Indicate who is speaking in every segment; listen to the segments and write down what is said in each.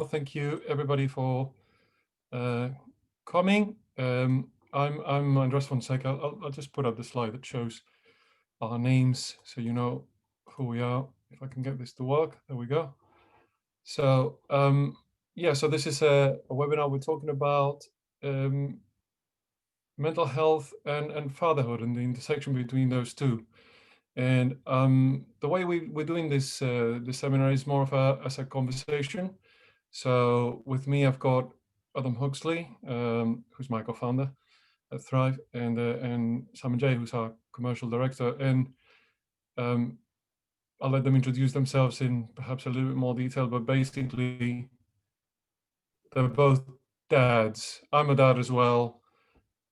Speaker 1: Thank you everybody for uh, coming. I'm Andres Fonseca. I'll just put up the slide that shows our names so you know who we are. If I can get this to work, there we go. So yeah, so this is a webinar. We're talking about um, mental health and fatherhood and the intersection between those two. And the way we're doing this seminar is more of as a conversation. So with me, I've got Adam Huxley, who's my co-founder at Thrive, and Simon Jay, who's our commercial director. And um, I'll let them introduce themselves in perhaps a little bit more detail, but basically, they're both dads. I'm a dad as well,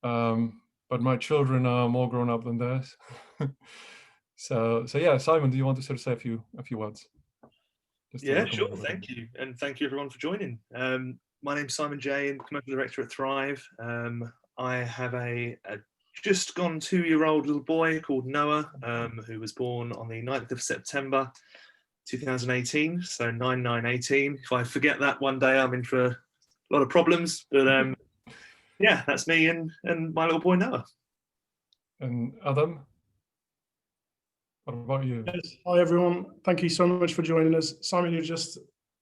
Speaker 1: but my children are more grown up than theirs. So yeah, Simon, do you want to sort of say a few words? Just to
Speaker 2: Yeah,
Speaker 1: welcome
Speaker 2: sure.
Speaker 1: everybody.
Speaker 2: Thank you. And thank you everyone for joining. My name's Simon Jay, and Commercial Director at Thrive. I have a just gone 2-year-old little boy called Noah, who was born on the 9th of September 2018. So 9/9/18. If I forget that one day, I'm in for a lot of problems. But yeah, that's me and my little boy Noah.
Speaker 1: And Adam, what about you?
Speaker 3: Yes. Hi everyone. Thank you so much for joining us, Simon.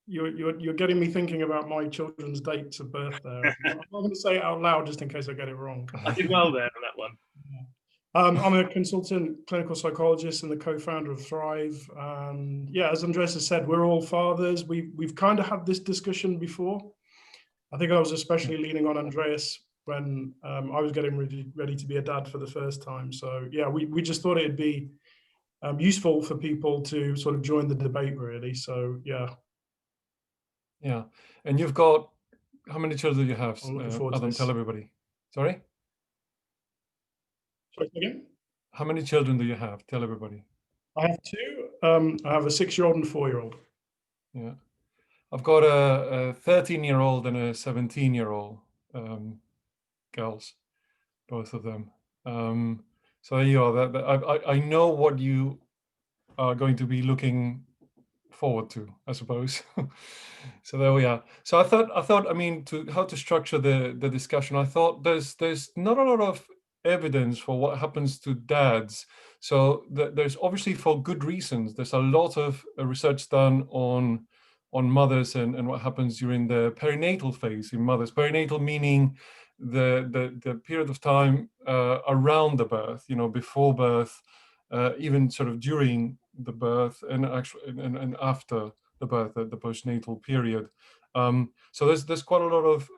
Speaker 3: You're getting me thinking about my children's dates of birth there. I'm not going to say it out loud just in case I get it wrong.
Speaker 2: I did well there on that one.
Speaker 3: I'm a consultant clinical psychologist and the co-founder of Thrive. And yeah, as Andres has said, we're all fathers. We've kind of had this discussion before. I think I was especially leaning on Andreas when I was getting ready to be a dad for the first time. So yeah, we just thought it'd be useful for people to sort of join the debate, really. So yeah.
Speaker 1: Yeah, and you've got, how many children do you have?
Speaker 3: I'm looking forward to
Speaker 1: Adam,
Speaker 3: this.
Speaker 1: tell everybody. Sorry?
Speaker 3: Sorry again?
Speaker 1: How many children do you have? Tell everybody.
Speaker 3: I have two. I have a 6-year-old and a 4-year-old.
Speaker 1: Yeah, I've got a 13-year-old and a 17-year-old girls, both of them. So there you are. I know what you are going to be looking forward to, I suppose. So there we are. So I thought, I mean, to how to structure the discussion, I thought there's not a lot of evidence for what happens to dads. So there's obviously, for good reasons, there's a lot of research done on mothers and what happens during the perinatal phase in mothers. Perinatal meaning the period of time around the birth, before birth, even sort of during the birth and actually and after the birth, the postnatal period. So there's quite a lot of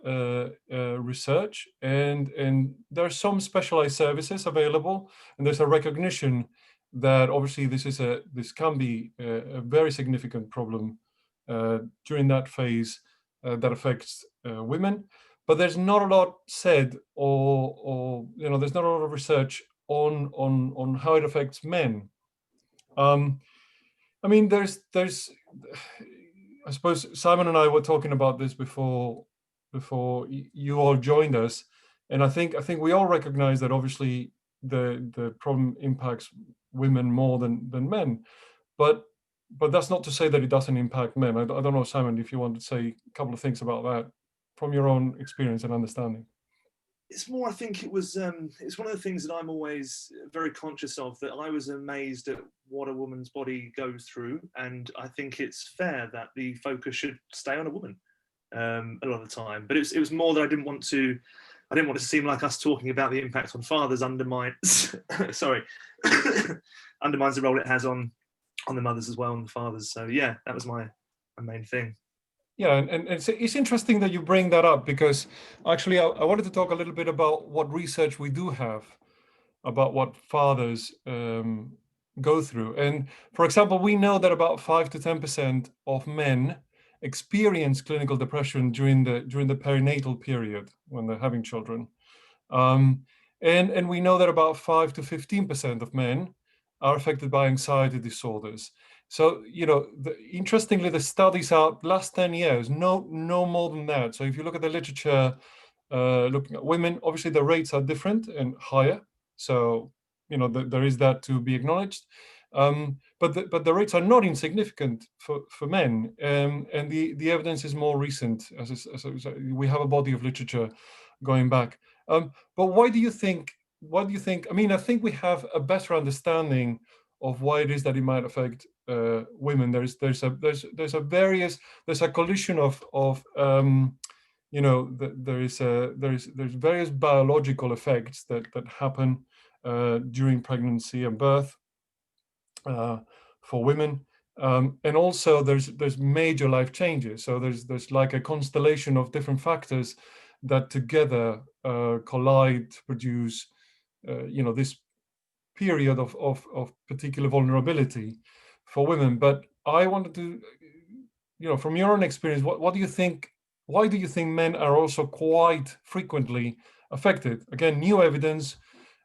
Speaker 1: research, and there are some specialized services available, and there's a recognition that obviously this can be a very significant problem during that phase that affects women. But there's not a lot said, or there's not a lot of research on how it affects men. I mean, there's I suppose Simon and I were talking about this before you all joined us, and I think we all recognize that obviously the problem impacts women more than men, but that's not to say that it doesn't impact men. I don't know, Simon, if you want to say a couple of things about that from your own experience and understanding.
Speaker 2: It's more, I think it's one of the things that I'm always very conscious of, that I was amazed at what a woman's body goes through, and I think it's fair that the focus should stay on a woman a lot of the time. But it was more that I didn't want to seem like us talking about the impact on fathers undermines undermines the role it has on the mothers as well, and the fathers. So yeah, that was my main thing.
Speaker 1: Yeah, and it's interesting that you bring that up, because actually I wanted to talk a little bit about what research we do have about what fathers go through. And for example, we know that about 5 to 10% of men experience clinical depression during the perinatal period when they're having children. And we know that about 5 to 15% of men are affected by anxiety disorders. So, interestingly, the studies are last 10 years, no more than that. So if you look at the literature, looking at women, obviously the rates are different and higher. So, there is that to be acknowledged. But the rates are not insignificant for men, and the evidence is more recent. As we have a body of literature going back. But why do you think? Why do you think? I mean, I think we have a better understanding of why it is that it might affect women. There's a collision of you know, there's various biological effects that happen during pregnancy and birth for women, and also there's major life changes. So there's like a constellation of different factors that together collide to produce you know, this period of particular vulnerability for women. But I wanted to, you know, from your own experience, what do you think? Why do you think men are also quite frequently affected? Again, new evidence.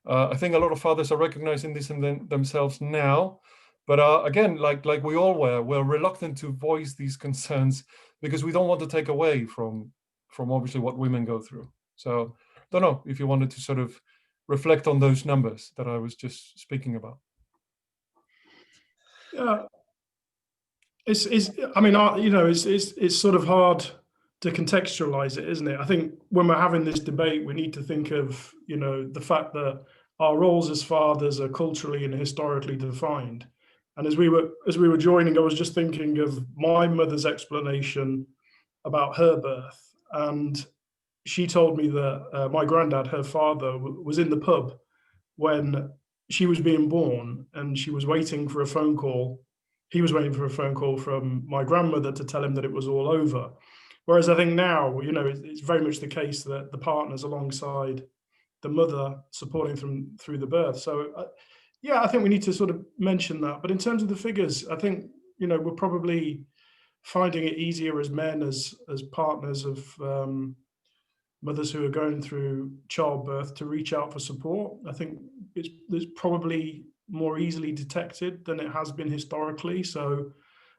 Speaker 1: I think a lot of fathers are recognizing this in themselves now. But again, like we all were, we're reluctant to voice these concerns because we don't want to take away from obviously what women go through. So I don't know if you wanted to sort of reflect on those numbers that I was just speaking about.
Speaker 3: Yeah, it's I mean, you know, it's sort of hard to contextualize it, isn't it? I think when we're having this debate, we need to think of, you know, the fact that our roles as fathers are culturally and historically defined. And as we were joining, I was just thinking of my mother's explanation about her birth, and she told me that my granddad, her father, was in the pub when she was being born, and she was waiting for a phone call. He was waiting for a phone call from my grandmother to tell him that it was all over. Whereas I think now, you know, it's very much the case that the partner's alongside the mother, supporting them through the birth. So, yeah, I think we need to sort of mention that. But in terms of the figures, I think, you know, we're probably finding it easier as men, as partners of mothers who are going through childbirth, to reach out for support. I think it's probably more easily detected than it has been historically. So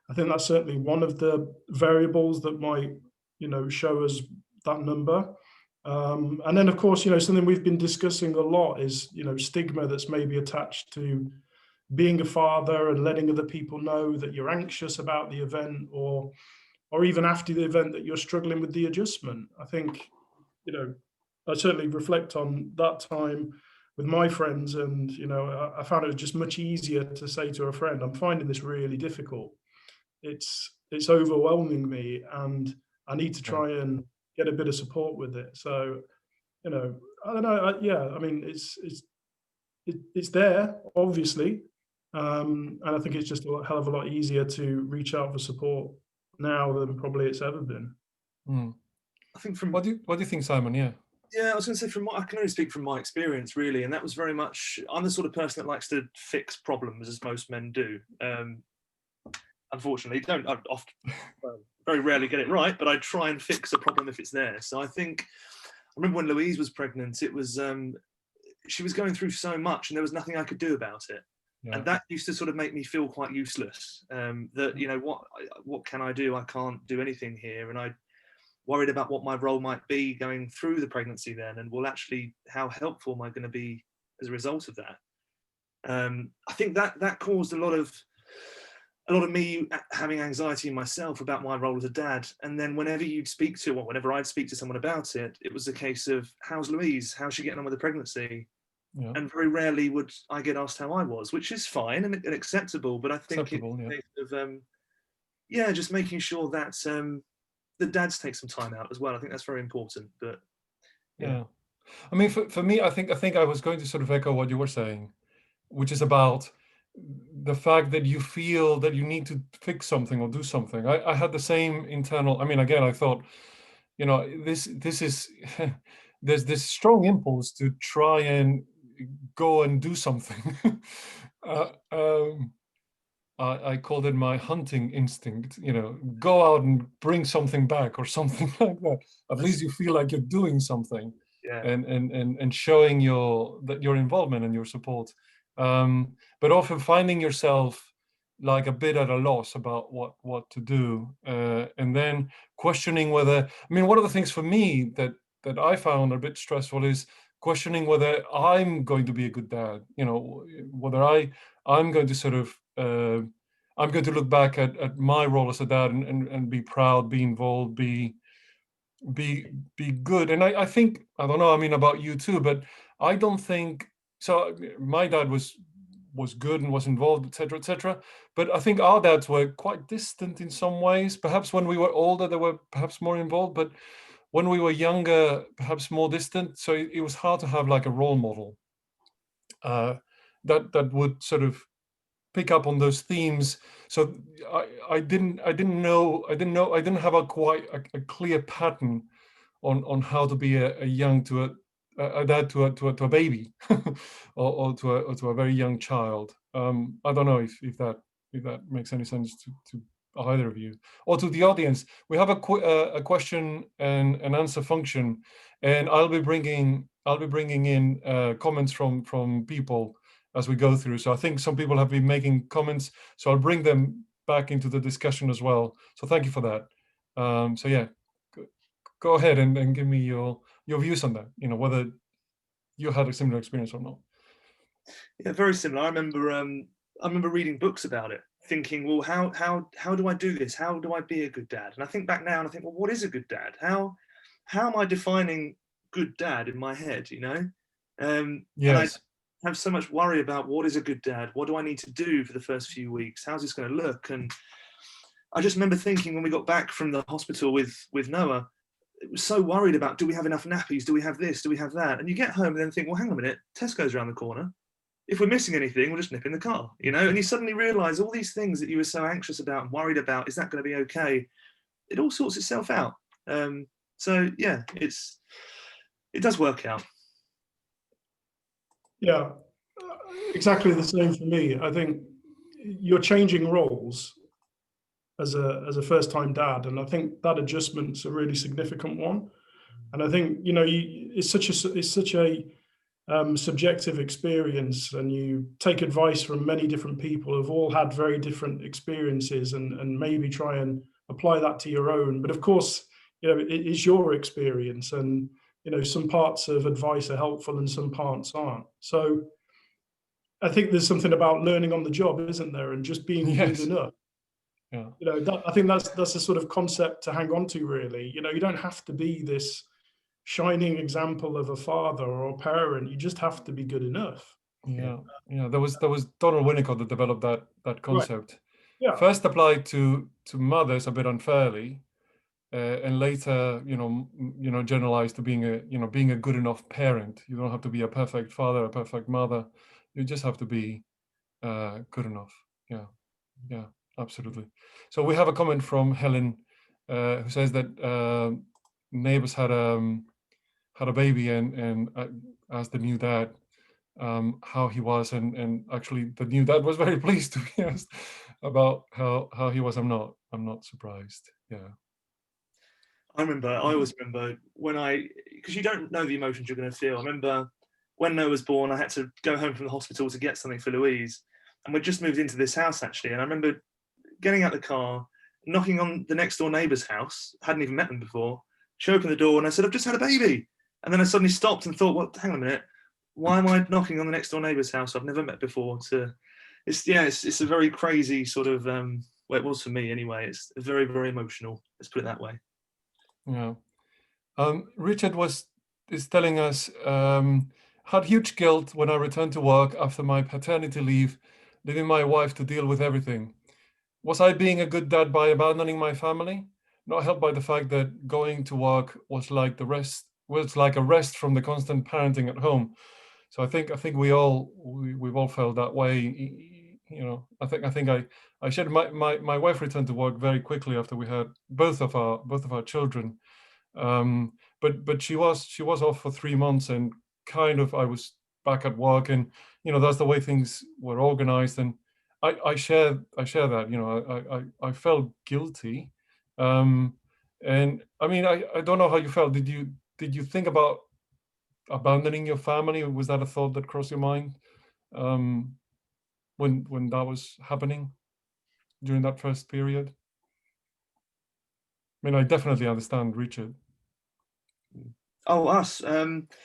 Speaker 3: I think that's certainly one of the variables that might, you know, show us that number. And then, of course, you know, something we've been discussing a lot is, you know, stigma that's maybe attached to being a father and letting other people know that you're anxious about the event, or even after the event that you're struggling with the adjustment. I think, you know, I certainly reflect on that time with my friends, and, you know, I found it just much easier to say to a friend, I'm finding this really difficult. It's overwhelming me, and I need to try and get a bit of support with it. So, you know, I don't know. Yeah, I mean, it's there, obviously, and I think it's just a hell of a lot easier to reach out for support now than probably it's ever been.
Speaker 1: Mm.
Speaker 2: I think from
Speaker 1: What do you think, Simon? Yeah.
Speaker 2: Yeah, I was going to say, I can only speak from my experience, really, and that was very much. I'm the sort of person that likes to fix problems, as most men do. Unfortunately, don't I often, very rarely get it right, but I try and fix a problem if it's there. So I think I remember when Louise was pregnant, it was she was going through so much, and there was nothing I could do about it.
Speaker 1: Yeah.
Speaker 2: And that used to sort of make me feel quite useless. That, you know, what can I do? I can't do anything here, and I worried about what my role might be going through the pregnancy then, and well, actually, how helpful am I going to be as a result of that? I think that caused a lot of me having anxiety myself about my role as a dad. And then whenever I'd speak to someone about it, it was a case of, how's Louise? How's she getting on with the pregnancy?
Speaker 1: Yeah.
Speaker 2: And very rarely would I get asked how I was, which is fine and acceptable. But I think it's a case of just making sure that the dads take some time out as well. I think that's very important. But
Speaker 1: yeah. I mean, for me, I think I was going to sort of echo what you were saying, which is about the fact that you feel that you need to fix something or do something. I had the same internal. I mean, again, I thought, you know, this is there's this strong impulse to try and go and do something. I called it my hunting instinct, you know, go out and bring something back or something like that. At least you feel like you're doing something, and showing your involvement and your support. But often finding yourself like a bit at a loss about what to do, and then questioning whether, I mean, one of the things for me that I found a bit stressful is questioning whether I'm going to be a good dad, you know, whether I'm going to sort of I'm going to look back at my role as a dad and be proud, be involved, be good. And I think, I don't know, I mean, about you too, but I don't think so. My dad was good and was involved, etc., etc. But I think our dads were quite distant in some ways. Perhaps when we were older, they were perhaps more involved, but when we were younger, perhaps more distant. So it was hard to have like a role model that would sort of pick up on those themes. So I didn't have a quite a clear pattern on how to be a young to a dad to a baby or to a very young child. I don't know if that makes any sense to either of you or to the audience. We have a question and answer function, and I'll be bringing in comments from people as we go through. So I think some people have been making comments, so I'll bring them back into the discussion as well. So thank you for that. So yeah, go ahead and give me your views on that. You know, whether you had a similar experience or not.
Speaker 2: Yeah, very similar. I remember reading books about it, thinking, well, how do I do this? How do I be a good dad? And I think back now and I think, well, what is a good dad? How am I defining good dad in my head? You know, and I
Speaker 1: Yes.
Speaker 2: have so much worry about what is a good dad. What do I need to do for the first few weeks? How's this going to look? And I just remember thinking when we got back from the hospital with Noah, it was so worried about, do we have enough nappies? Do we have this? Do we have that? And you get home and then think, well, hang on a minute, Tesco's around the corner. If we're missing anything, we'll just nip in the car, you know? And you suddenly realize all these things that you were so anxious about and worried about, is that going to be okay? It all sorts itself out. So yeah, it does work out.
Speaker 3: Yeah, exactly the same for me. I think you're changing roles as a first-time dad, and I think that adjustment's a really significant one. And I think, you know, it's such a subjective experience, and you take advice from many different people who've all had very different experiences, and maybe try and apply that to your own. But of course, you know, it is your experience, and you know, some parts of advice are helpful and some parts aren't. So I think there's something about learning on the job, isn't there, and just being good
Speaker 1: Yes.
Speaker 3: enough.
Speaker 1: Yeah.
Speaker 3: You know, I think that's a sort of concept to hang on to, really. You know, you don't have to be this shining example of a father or a parent. You just have to be good enough.
Speaker 1: Yeah. Yeah. There was Donald Winnicott that developed that concept.
Speaker 3: Yeah.
Speaker 1: First applied to mothers a bit unfairly, and later, you know, generalized to being a good enough parent. You don't have to be a perfect father, a perfect mother. You just have to be good enough. Yeah. Yeah. Absolutely. So we have a comment from Helen, who says that neighbors had a baby and asked the new dad how he was, and actually the new dad was very pleased, to be honest, about how he was. I'm not surprised. Yeah.
Speaker 2: I always remember because you don't know the emotions you're going to feel. I remember when Noah was born, I had to go home from the hospital to get something for Louise, and we'd just moved into this house actually. And I remember getting out the car, knocking on the next door neighbour's house. Hadn't even met them before. She opened the door and I said, "I've just had a baby." And then I suddenly stopped and thought, "Well, hang on a minute. Why am I knocking on the next door neighbour's house I've never met before?" It's a very crazy sort of well, it was for me anyway. It's very, very emotional. Let's put it that way.
Speaker 1: Yeah. Richard is telling us, had huge guilt when I returned to work after my paternity leave, leaving my wife to deal with everything. Was I being a good dad by abandoning my family? Not helped by the fact that going to work was like a rest from the constant parenting at home. So I think we've all felt that way. You know, I think I shared my wife returned to work very quickly after we had both of our children. But she was off for 3 months, and kind of I was back at work, and you know, that's the way things were organized. And I share that, you know, I felt guilty. And I mean, I don't know how you felt. Did you think about abandoning your family? Was that a thought that crossed your mind when that was happening during that first period? I mean, I definitely understand Richard.
Speaker 2: Oh, us.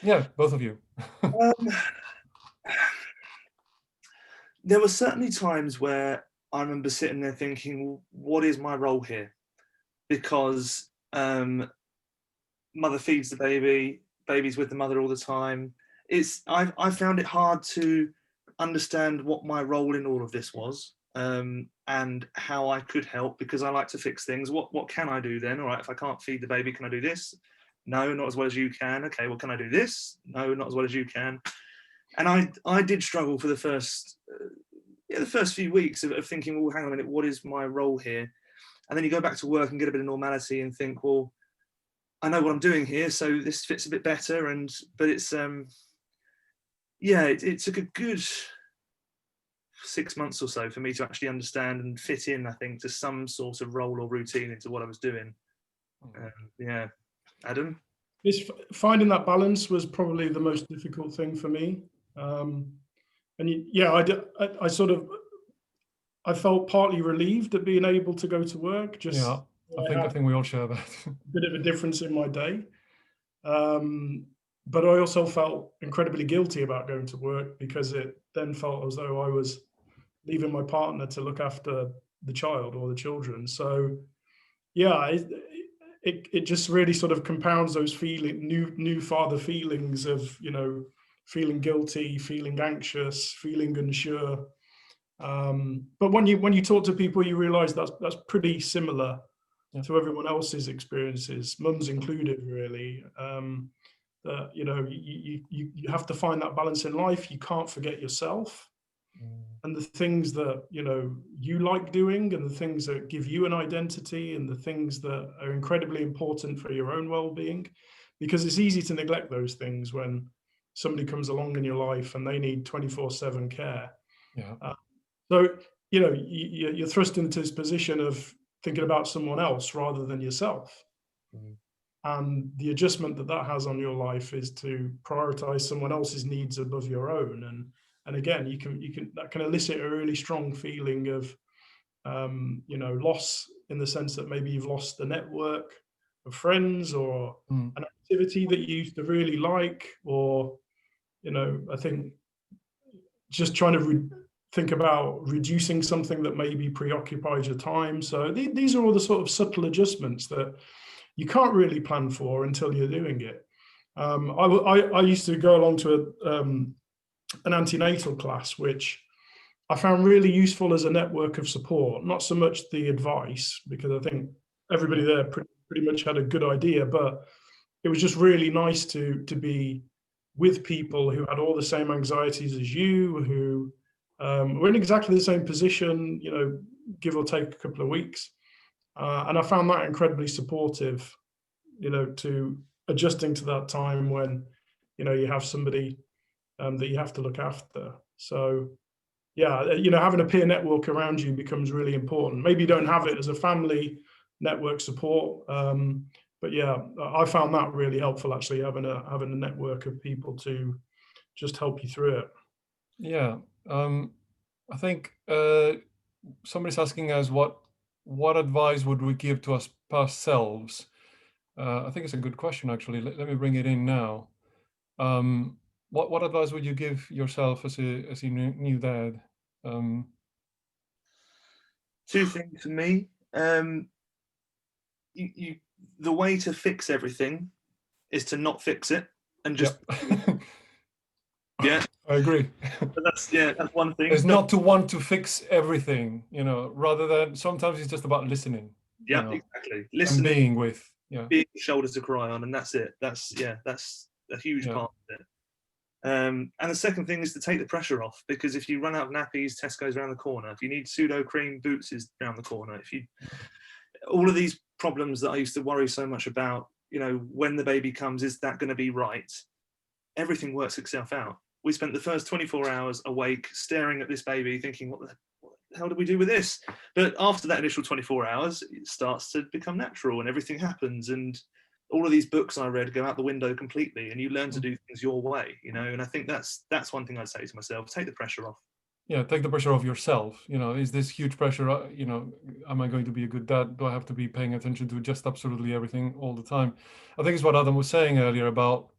Speaker 1: Yeah, both of you.
Speaker 2: there were certainly times where I remember sitting there thinking, well, what is my role here? Because mother feeds the baby, baby's with the mother all the time. I found it hard to understand what my role in all of this was, and how I could help, because I like to fix things. What can I do then? All right, if I can't feed the baby, can I do this? No, not as well as you can. Okay, well, can I do this? No, not as well as you can. And I did struggle for the first few weeks of thinking, well, hang on a minute, what is my role here? And then you go back to work and get a bit of normality and think, well, I know what I'm doing here, so this fits a bit better. But it's it took a good 6 months or so for me to actually understand and fit in, I think, to some sort of role or routine into what I was doing. Yeah, Adam?
Speaker 3: Finding that balance was probably the most difficult thing for me. I felt partly relieved at being able to go to work.
Speaker 1: Yeah, I think we all share that.
Speaker 3: A bit of a difference in my day. But I also felt incredibly guilty about going to work, because it then felt as though I was leaving my partner to look after the child or the children. So yeah, it just really sort of compounds those new father feelings of, feeling guilty, feeling anxious, feeling unsure. But when you talk to people, you realize that's pretty similar to everyone else's experiences, mums included, really. That you have to find that balance in life. You can't forget yourself and the things that you like doing, and the things that give you an identity, and the things that are incredibly important for your own well-being, because it's easy to neglect those things when somebody comes along in your life and they need 24/7 care. So you're thrust into this position of thinking about someone else rather than yourself. And the adjustment that has on your life is to prioritize someone else's needs above your own. And again, you can that can elicit a really strong feeling of loss, in the sense that maybe you've lost the network of friends, or an activity that you used to really like, or I think just trying to think about reducing something that maybe preoccupies your time. So these are all the sort of subtle adjustments that you can't really plan for until you're doing it. I used to go along to an antenatal class, which I found really useful as a network of support. Not so much the advice, because I think everybody there pretty much had a good idea, but it was just really nice to be with people who had all the same anxieties as you, who were in exactly the same position, give or take a couple of weeks. And I found that incredibly supportive, to adjusting to that time when, you have somebody that you have to look after. So, yeah, having a peer network around you becomes really important. Maybe you don't have it as a family network support, but yeah, I found that really helpful, actually, having a network of people to just help you through it.
Speaker 1: Yeah, I think somebody's asking us what advice would we give to us past selves. I think it's a good question, actually. Let me bring it in now. What advice would you give yourself as a new dad?
Speaker 2: Two things for me. The way to fix everything is to not fix it and just
Speaker 1: yeah. I agree.
Speaker 2: But that's one thing.
Speaker 1: It's not to want to fix everything, rather than sometimes it's just about listening.
Speaker 2: Yeah, exactly. Listening,
Speaker 1: and being with,
Speaker 2: being the shoulder to cry on, and that's it. That's a huge part of it. And the second thing is to take the pressure off, because if you run out of nappies, Tesco's around the corner. If you need pseudo cream, Boots is around the corner. All of these problems that I used to worry so much about, when the baby comes, is that going to be right? Everything works itself out. We spent the first 24 hours awake, staring at this baby, thinking, what the hell do we do with this? But after that initial 24 hours, it starts to become natural and everything happens. And all of these books I read go out the window completely, and you learn to do things your way, and I think that's one thing I'd say to myself: take the pressure off.
Speaker 1: Yeah, take the pressure off yourself. Is this huge pressure? Am I going to be a good dad? Do I have to be paying attention to just absolutely everything all the time? I think it's what Adam was saying earlier about,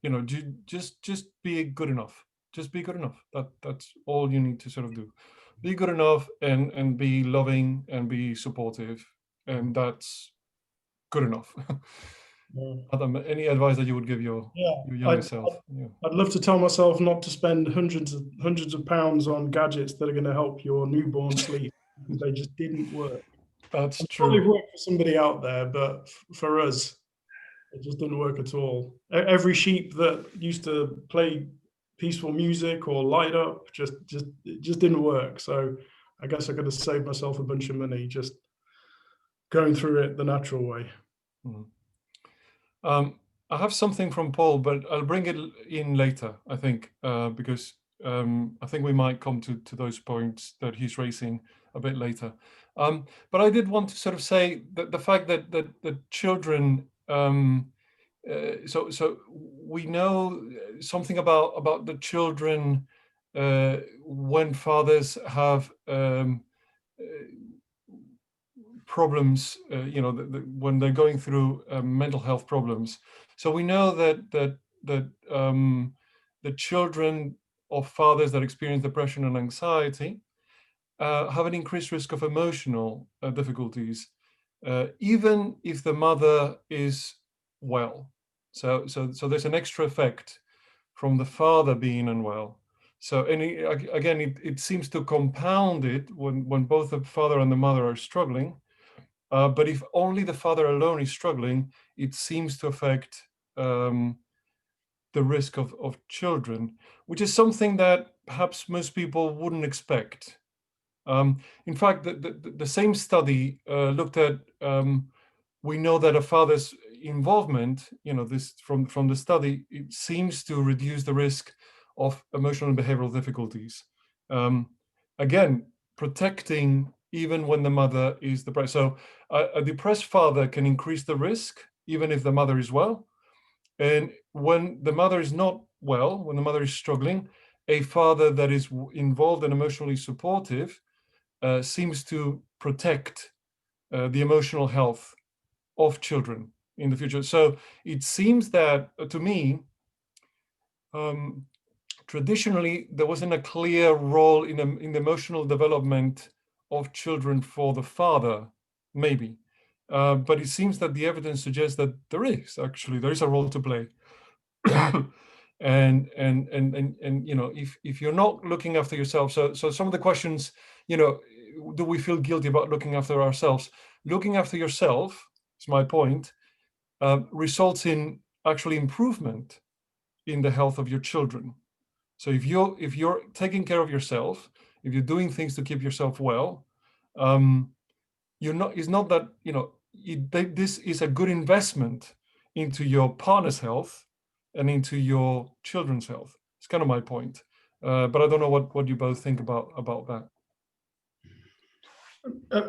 Speaker 1: just be good enough. Just be good enough. That's all you need to sort of do. be good enough and be loving and be supportive, and that's good enough.
Speaker 3: Yeah.
Speaker 1: Adam, any advice that you would give your
Speaker 3: Yeah,
Speaker 1: younger self? Yeah.
Speaker 3: I'd love to tell myself not to spend hundreds of pounds on gadgets that are going to help your newborn sleep, because they just didn't work.
Speaker 1: That's
Speaker 3: I'm sure they've
Speaker 1: true.
Speaker 3: worked for somebody out there, but for us, it just didn't work at all. Every sheep that used to play peaceful music or light up it just didn't work. So I guess I could have saved myself a bunch of money just going through it the natural way.
Speaker 1: Mhm. I have something from Paul, but I'll bring it in later, I think, because I think we might come to those points that he's raising a bit later. But I did want to sort of say that the fact that the children, so we know something about the children when fathers have problems, when they're going through mental health problems. So we know that the children of fathers that experience depression and anxiety have an increased risk of emotional difficulties, even if the mother is well. So there's an extra effect from the father being unwell. So again, it seems to compound it when both the father and the mother are struggling. But if only the father alone is struggling, it seems to affect the risk of children, which is something that perhaps most people wouldn't expect. In fact, the same study looked at, we know that a father's involvement, this from the study, it seems to reduce the risk of emotional and behavioral difficulties. Again, protecting even when the mother is depressed. So a depressed father can increase the risk even if the mother is well. And when the mother is not well, when the mother is struggling, a father that is involved and emotionally supportive seems to protect the emotional health of children in the future. So it seems that, to me, traditionally, there wasn't a clear role in the emotional development of children for the father, maybe. But it seems that the evidence suggests that there is a role to play. and if you're not looking after yourself, so some of the questions, do we feel guilty about looking after ourselves? Looking after yourself, is my point, results in actually improvement in the health of your children. So if you're taking care of yourself, if you're doing things to keep yourself well, it's not that, this is a good investment into your partner's health and into your children's health. It's kind of my point. But I don't know what you both think about that.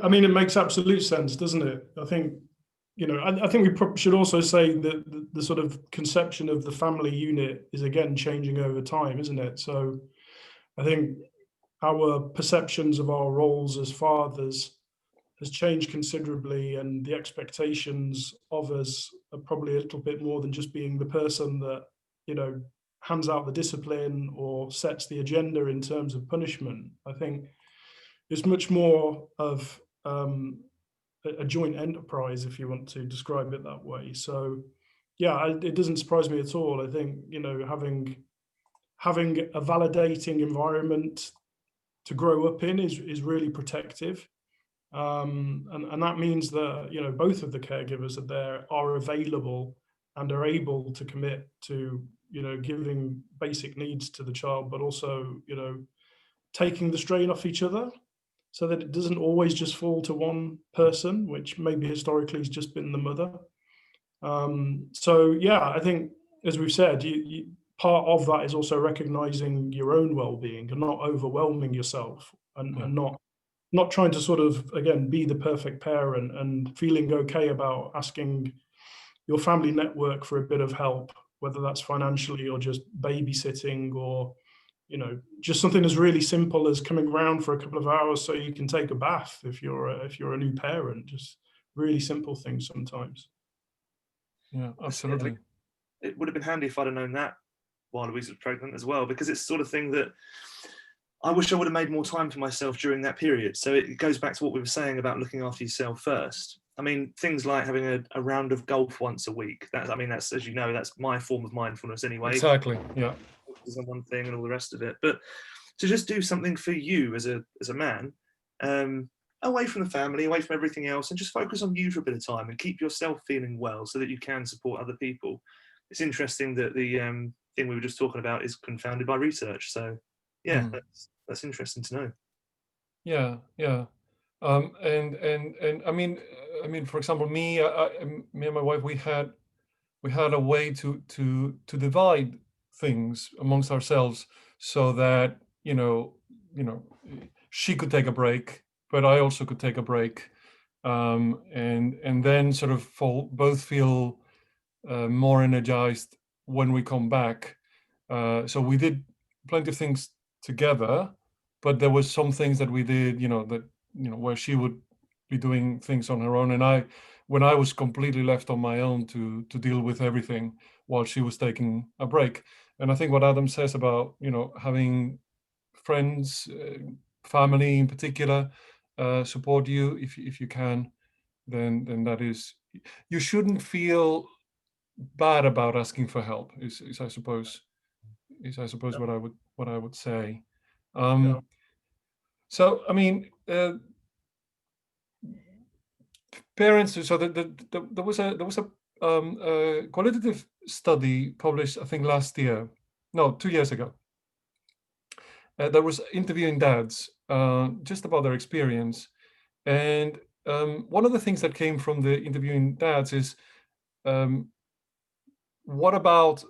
Speaker 3: I mean, it makes absolute sense, doesn't it? I think, I think we should also say that the sort of conception of the family unit is again changing over time, isn't it? So I think our perceptions of our roles as fathers has changed considerably, and the expectations of us are probably a little bit more than just being the person that, hands out the discipline or sets the agenda in terms of punishment. I think it's much more of a joint enterprise, if you want to describe it that way. So, yeah, it doesn't surprise me at all. I think, having a validating environment to grow up in is really protective. And that means that, both of the caregivers are available and are able to commit to, giving basic needs to the child, but also, taking the strain off each other, so that it doesn't always just fall to one person, which maybe historically has just been the mother. So yeah, I think, as we've said, part of that is also recognizing your own well-being and not overwhelming yourself, and,
Speaker 1: Yeah.
Speaker 3: and not trying to sort of, again, be the perfect parent, and feeling okay about asking your family network for a bit of help, whether that's financially or just babysitting, or just something as really simple as coming around for a couple of hours so you can take a bath if you're a new parent. Just really simple things sometimes.
Speaker 1: Yeah, absolutely.
Speaker 2: It would have been handy if I'd have known that while Louise was pregnant as well, because it's the sort of thing that I wish I would have made more time for myself during that period. So it goes back to what we were saying about looking after yourself first. I mean, things like having a round of golf once a week. That's, as you know, that's my form of mindfulness anyway.
Speaker 1: Exactly. Yeah.
Speaker 2: Is on one thing and all the rest of it. But to just do something for you as a man, away from the family, away from everything else, and just focus on you for a bit of time and keep yourself feeling well so that you can support other people. It's interesting that the thing we were just talking about is confounded by research. So yeah, that's interesting to know.
Speaker 1: Yeah, yeah. And I mean, for example, me and my wife, we had a way to divide things amongst ourselves so that she could take a break, but I also could take a break, and then sort of both feel more energized when we come back. So we did plenty of things together, but there was some things that we did, where she would be doing things on her own, and when I was completely left on my own to deal with everything while she was taking a break. And I think what Adam says about having friends, family in particular, support you if you can, then that is, you shouldn't feel bad about asking for help. Is I suppose what I would say.
Speaker 3: Yeah.
Speaker 1: So I mean, parents. So there was a qualitative study published, I think last year, no, 2 years ago. That was interviewing dads just about their experience, and one of the things that came from the interviewing dads is, what about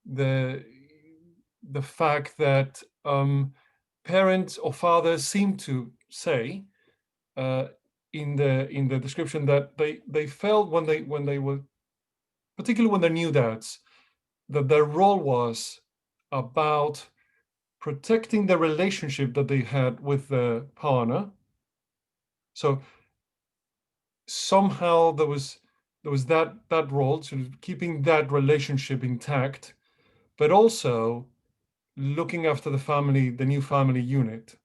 Speaker 1: the fact that parents or fathers seem to say in the description that they felt when they were, particularly when they're new dads, that their role was about protecting the relationship that they had with the partner. So somehow there was that role, sort of keeping that relationship intact, but also looking after the family, the new family unit.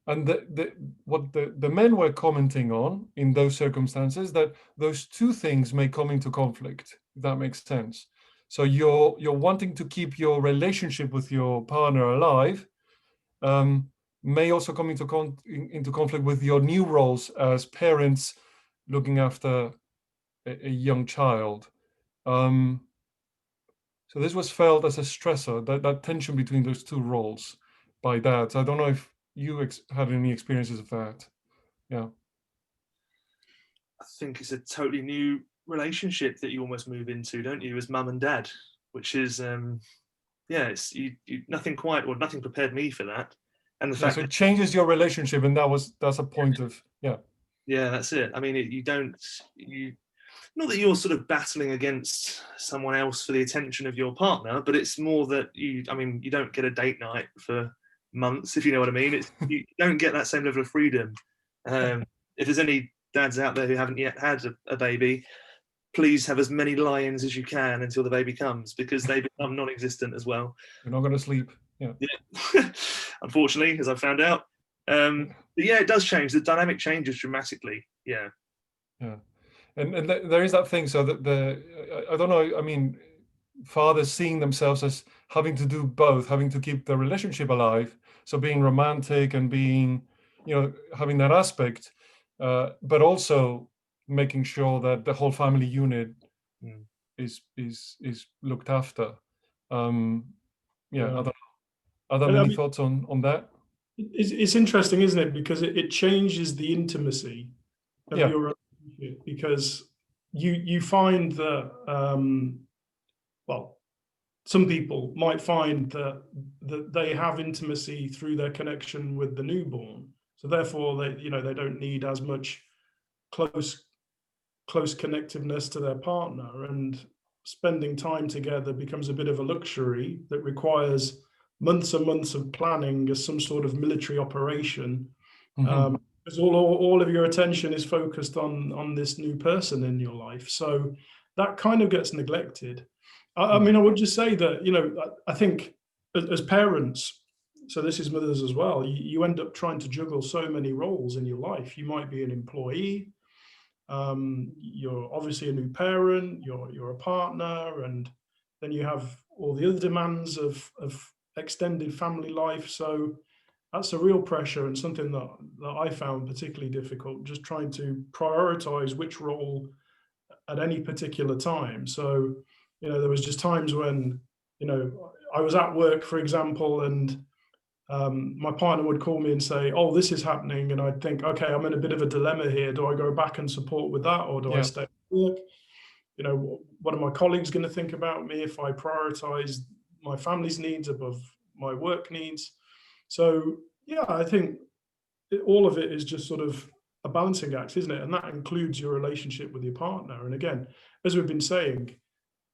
Speaker 1: And what the men were commenting on in those circumstances, that those two things may come into conflict, if that makes sense. So you're wanting to keep your relationship with your partner alive, may also come into conflict with your new roles as parents looking after a young child. So this was felt as a stressor, that tension between those two roles by dads. I don't know if you had any experiences of that. Yeah.
Speaker 2: I think it's a totally new relationship that you almost move into, don't you, as mum and dad, which is it's nothing prepared me for that. And the fact
Speaker 1: So it
Speaker 2: that
Speaker 1: changes your relationship, and that's a point of, yeah.
Speaker 2: Yeah, that's it. I mean, not that you're sort of battling against someone else for the attention of your partner, but it's more that you don't get a date night for months, if you know what I mean. You don't get that same level of freedom. If there's any dads out there who haven't yet had a baby, please have as many lie-ins as you can until the baby comes, because they become non-existent as well.
Speaker 1: You're not going to sleep. Yeah.
Speaker 2: Unfortunately, as I found out. But yeah, it does change. The dynamic changes dramatically. Yeah.
Speaker 1: Yeah. And there is that thing. So that I don't know. I mean, fathers seeing themselves as having to do both, having to keep the relationship alive. So being romantic and being, having that aspect, but also making sure that the whole family unit is looked after. Yeah.
Speaker 3: Yeah.
Speaker 1: Are there any thoughts on that?
Speaker 3: It's interesting, isn't it? Because it changes the intimacy of your relationship, because you find that some people might find that they have intimacy through their connection with the newborn, so therefore they don't need as much close connectiveness to their partner, and spending time together becomes a bit of a luxury that requires months and months of planning as some sort of military operation, because all of your attention is focused on this new person in your life. So that kind of gets neglected. I mean, I would just say that, I think as parents, so this is mothers as well, you end up trying to juggle so many roles in your life. You might be an employee, you're obviously a new parent, you're a partner, and then you have all the other demands of extended family life. So that's a real pressure, and something that I found particularly difficult, just trying to prioritize which role at any particular time. So, there was just times when, I was at work, for example, and my partner would call me and say, "Oh, this is happening," and I'd think, "Okay, I'm in a bit of a dilemma here. Do I go back and support with that, or do I
Speaker 1: Yeah.
Speaker 3: stay at work? What are my colleagues going to think about me if I prioritize my family's needs above my work needs?" So, yeah, I think all of it is just sort of a balancing act, isn't it? And that includes your relationship with your partner. And again, as we've been saying,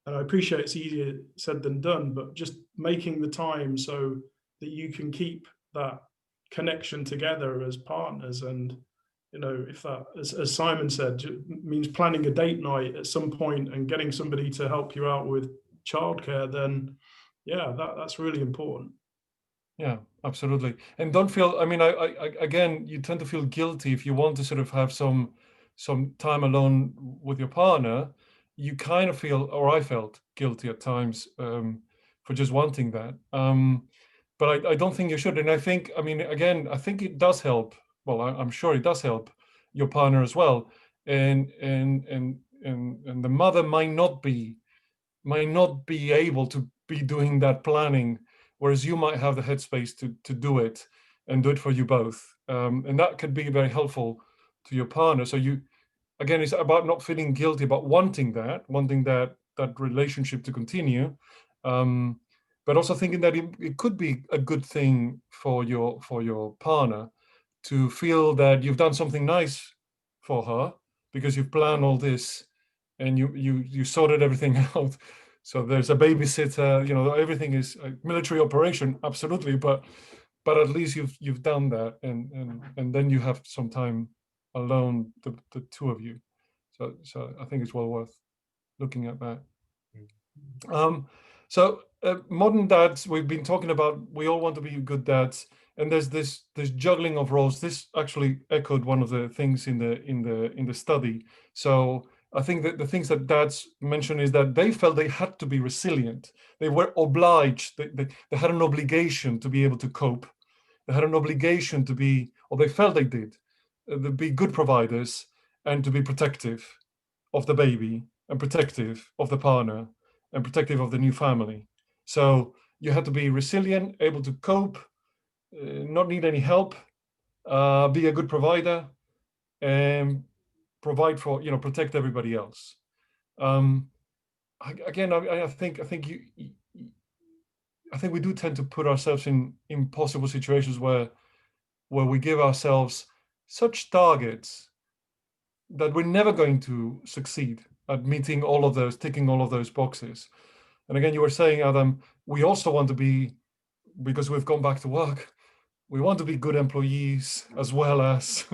Speaker 3: and I appreciate it's easier said than done, but just making the time so that you can keep that connection together as partners. And if that, as Simon said, means planning a date night at some point and getting somebody to help you out with childcare, then yeah, that's really important.
Speaker 1: Yeah, absolutely. And don't feel, I mean, I again, you tend to feel guilty if you want to sort of have some time alone with your partner. You kind of feel, or I felt guilty at times, for just wanting that. But I don't think you should. And I think, I mean, again, I think it does help. Well, I'm sure it does help your partner as well. And the mother might not be able to be doing that planning, whereas you might have the headspace to do it and do it for you both. And that could be very helpful to your partner. So again, it's about not feeling guilty about wanting that relationship to continue. But also thinking that it could be a good thing for your partner to feel that you've done something nice for her because you've planned all this and you sorted everything out. So there's a babysitter, everything is a military operation, absolutely, but at least you've done that, and then you have some time alone, the two of you. So I think it's well worth looking at that. So modern dads, we've been talking about, we all want to be good dads, and there's this juggling of roles. This actually echoed one of the things in the study. So I think that the things that dads mentioned is that they felt they had to be resilient. They were obliged. They had an obligation to be able to cope. They had an obligation to be, or they felt they did, to be good providers and to be protective of the baby and protective of the partner and protective of the new family. So you had to be resilient, able to cope, not need any help, be a good provider, and provide for, protect everybody else. Again, I think we do tend to put ourselves in impossible situations where we give ourselves such targets that we're never going to succeed at meeting all of those, ticking all of those boxes. And again, you were saying, Adam, we also want to be, because we've gone back to work, we want to be good employees as well as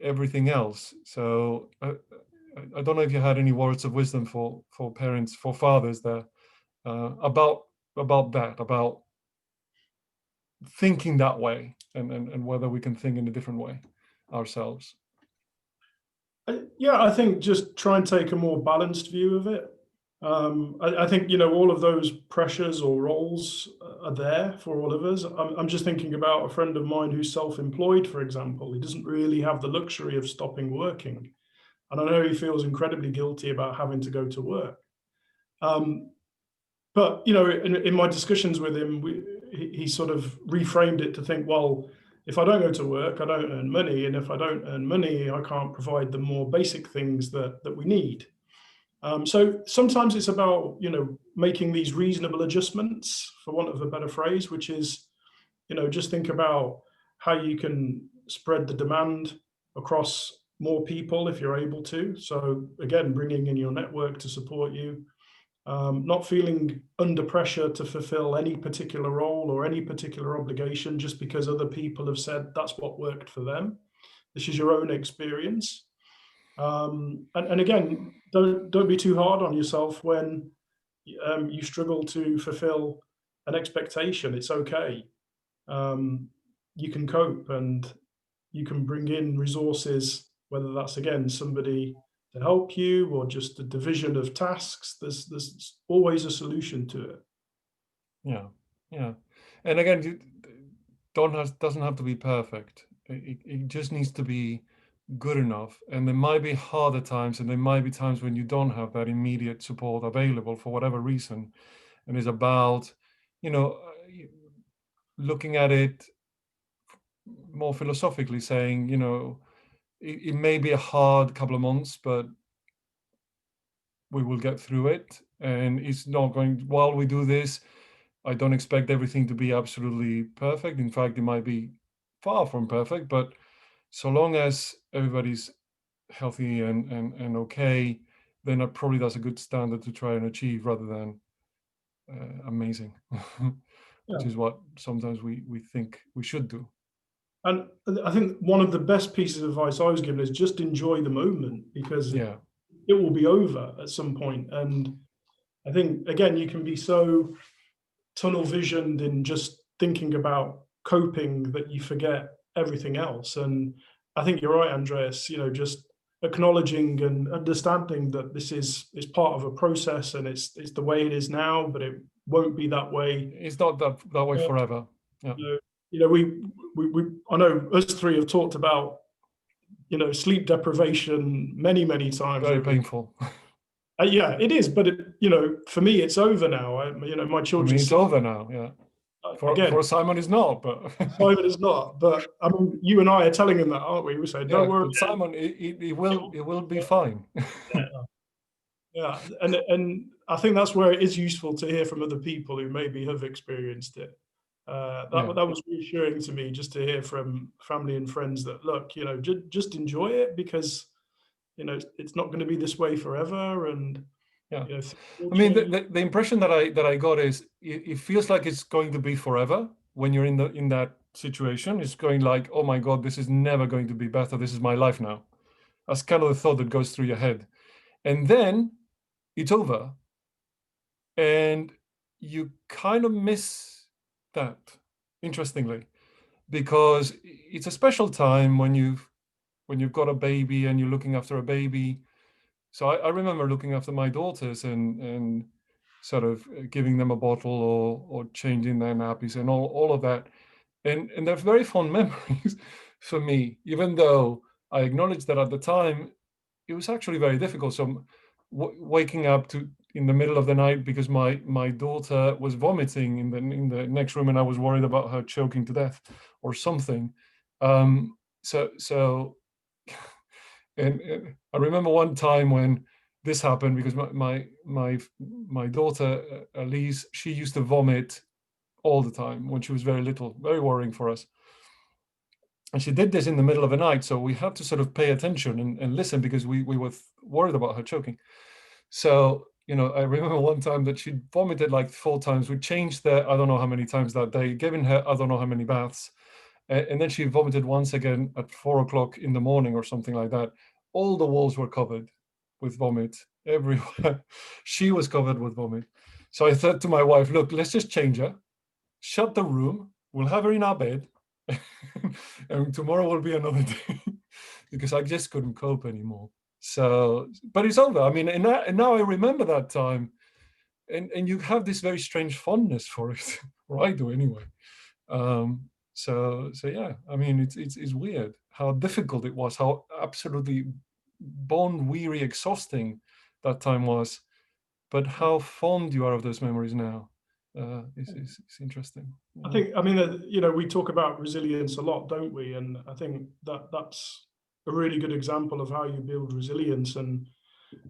Speaker 1: everything else. So I don't know if you had any words of wisdom for parents, for fathers there, about that, about thinking that way, and whether we can think in a different way ourselves.
Speaker 3: Yeah, I think just try and take a more balanced view of it. I think, all of those pressures or roles are there for all of us. I'm just thinking about a friend of mine who's self-employed, for example. He doesn't really have the luxury of stopping working. And I know he feels incredibly guilty about having to go to work. But, in my discussions with him, he sort of reframed it to think, well, if I don't go to work, I don't earn money. And if I don't earn money, I can't provide the more basic things that we need. So sometimes it's about, making these reasonable adjustments, for want of a better phrase, which is, just think about how you can spread the demand across more people if you're able to. So again, bringing in your network to support you, not feeling under pressure to fulfill any particular role or any particular obligation just because other people have said that's what worked for them. This is your own experience. And again, don't be too hard on yourself when you struggle to fulfill an expectation. It's okay. You can cope, and you can bring in resources, whether that's again somebody to help you or just a division of tasks. There's always a solution to it.
Speaker 1: Yeah, yeah. And again, doesn't have to be perfect. It just needs to be good enough. And there might be harder times, and there might be times when you don't have that immediate support available for whatever reason. And it's about, you know, looking at it more philosophically, saying, you know, it may be a hard couple of months, but we will get through it. And it's not going, while we do this, I don't expect everything to be absolutely perfect. In fact, it might be far from perfect, but so long as everybody's healthy and okay, then that probably that's a good standard to try and achieve rather than amazing, which
Speaker 3: Yeah.
Speaker 1: is what sometimes we think we should do.
Speaker 3: And I think one of the best pieces of advice I was given is just enjoy the moment, because
Speaker 1: Yeah,
Speaker 3: it will be over at some point. And I think, again, you can be so tunnel visioned in just thinking about coping that you forget everything else. And I think you're right, Andreas, just acknowledging and understanding that this is part of a process, and it's the way it is now, but it won't be that way.
Speaker 1: it's not that way forever. Yeah,
Speaker 3: We I know us three have talked about sleep deprivation many times
Speaker 1: very
Speaker 3: over.
Speaker 1: painful.
Speaker 3: Yeah, it is, but for me, it's over now. My
Speaker 1: For
Speaker 3: children
Speaker 1: me, it's
Speaker 3: see,
Speaker 1: over now. Yeah,
Speaker 3: again,
Speaker 1: for Simon, it's not, but
Speaker 3: Simon is not. But I mean, you and I are telling him that, aren't we? We say,
Speaker 1: yeah,
Speaker 3: don't worry.
Speaker 1: but Simon, it will be fine.
Speaker 3: Yeah, and I think that's where it is useful to hear from other people who maybe have experienced it.
Speaker 1: Yeah.
Speaker 3: That was reassuring to me, just to hear from family and friends that, look, just enjoy it, because it's not going to be this way forever, and
Speaker 1: Yeah.
Speaker 3: things will
Speaker 1: I mean,
Speaker 3: change.
Speaker 1: the impression that I got is it feels like it's going to be forever when you're in that situation. It's going like, oh my God, this is never going to be better. This is my life now. That's kind of the thought that goes through your head. And then it's over. And you kind of miss that, interestingly, because it's a special time when you've got a baby and you're looking after a baby. So I remember looking after my daughters and sort of giving them a bottle or changing their nappies and all of that. And they're very fond memories for me, even though I acknowledge that at the time it was actually very difficult. So waking up in the middle of the night because my daughter was vomiting in the next room, and I was worried about her choking to death or something. So and I remember one time when this happened because my daughter Elise, she used to vomit all the time when she was very little, very worrying for us. And she did this in the middle of the night, so we had to sort of pay attention and listen because we were worried about her choking. So I remember one time that she vomited like 4 times. We changed I don't know how many times that day, giving her I don't know how many baths. And then she vomited once again at 4 o'clock in the morning or something like that. All the walls were covered with vomit everywhere. She was covered with vomit. So I said to my wife, look, let's just change her, shut the room, we'll have her in our bed, and tomorrow will be another day, because I just couldn't cope anymore. So, but it's over. I mean, and now I remember that time, and you have this very strange fondness for it, or I do anyway. So yeah, I mean, it's weird how difficult it was, how absolutely bone weary, exhausting that time was, but how fond you are of those memories now. It's interesting.
Speaker 3: I think, I mean, we talk about resilience a lot, don't we? And I think that's a really good example of how you build resilience. And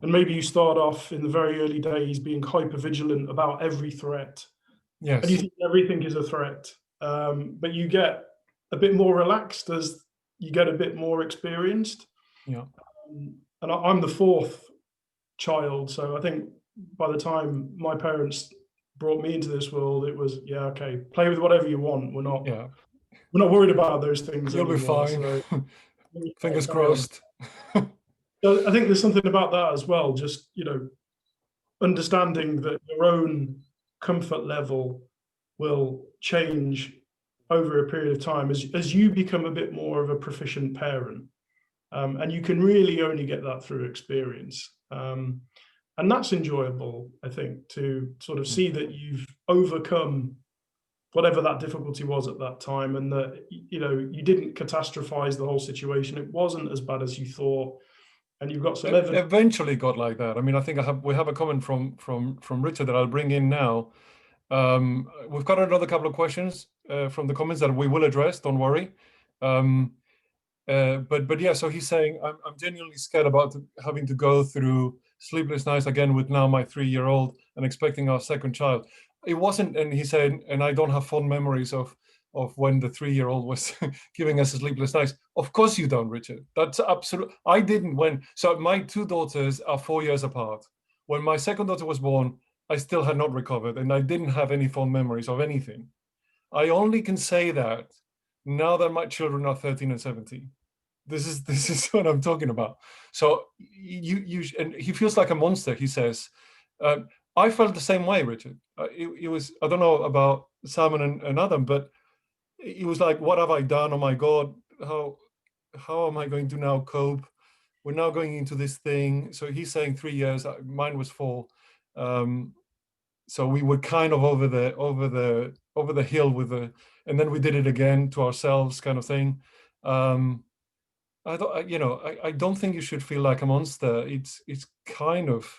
Speaker 3: maybe you start off in the very early days being hyper vigilant about every threat, and you
Speaker 1: Yes.
Speaker 3: think everything is a threat. But you get a bit more relaxed as you get a bit more experienced.
Speaker 1: Yeah.
Speaker 3: And I'm the fourth child, so I think by the time my parents brought me into this world, it was, yeah, okay, play with whatever you want.
Speaker 1: Yeah.
Speaker 3: We're not worried about those things
Speaker 1: You'll be
Speaker 3: anymore.
Speaker 1: fine.
Speaker 3: So
Speaker 1: Fingers
Speaker 3: carry on.
Speaker 1: crossed.
Speaker 3: So I think there's something about that as well. Just understanding that your own comfort level will change over a period of time as you become a bit more of a proficient parent. And you can really only get that through experience. And that's enjoyable, I think, to sort of see that you've overcome whatever that difficulty was at that time, and that, you know, you didn't catastrophize the whole situation. It wasn't as bad as you thought, and you've got some evidence.
Speaker 1: Eventually got like that. I mean, I think we have a comment from Richard that I'll bring in now. We've got another couple of questions from the comments that we will address. Don't worry. But yeah, so he's saying, I'm genuinely scared about having to go through sleepless nights again with now my 3-year-old and expecting our second child. It wasn't, and he said, and I don't have fond memories of when the 3-year-old was giving us sleepless nights. Of course you don't, Richard. That's absolute. I didn't so my 2 daughters are 4 years apart. When my second daughter was born, I still had not recovered, and I didn't have any fond memories of anything. I only can say that now that my children are 13 and 17. This is what I'm talking about. So and he feels like a monster. He says, I felt the same way, Richard. It was, I don't know about Simon and Adam, but it was like, what have I done? Oh my God, how am I going to now cope? We're now going into this thing. So he's saying 3 years. Mine was 4. So we were kind of over the hill with and then we did it again to ourselves, kind of thing. I don't think you should feel like a monster. It's kind of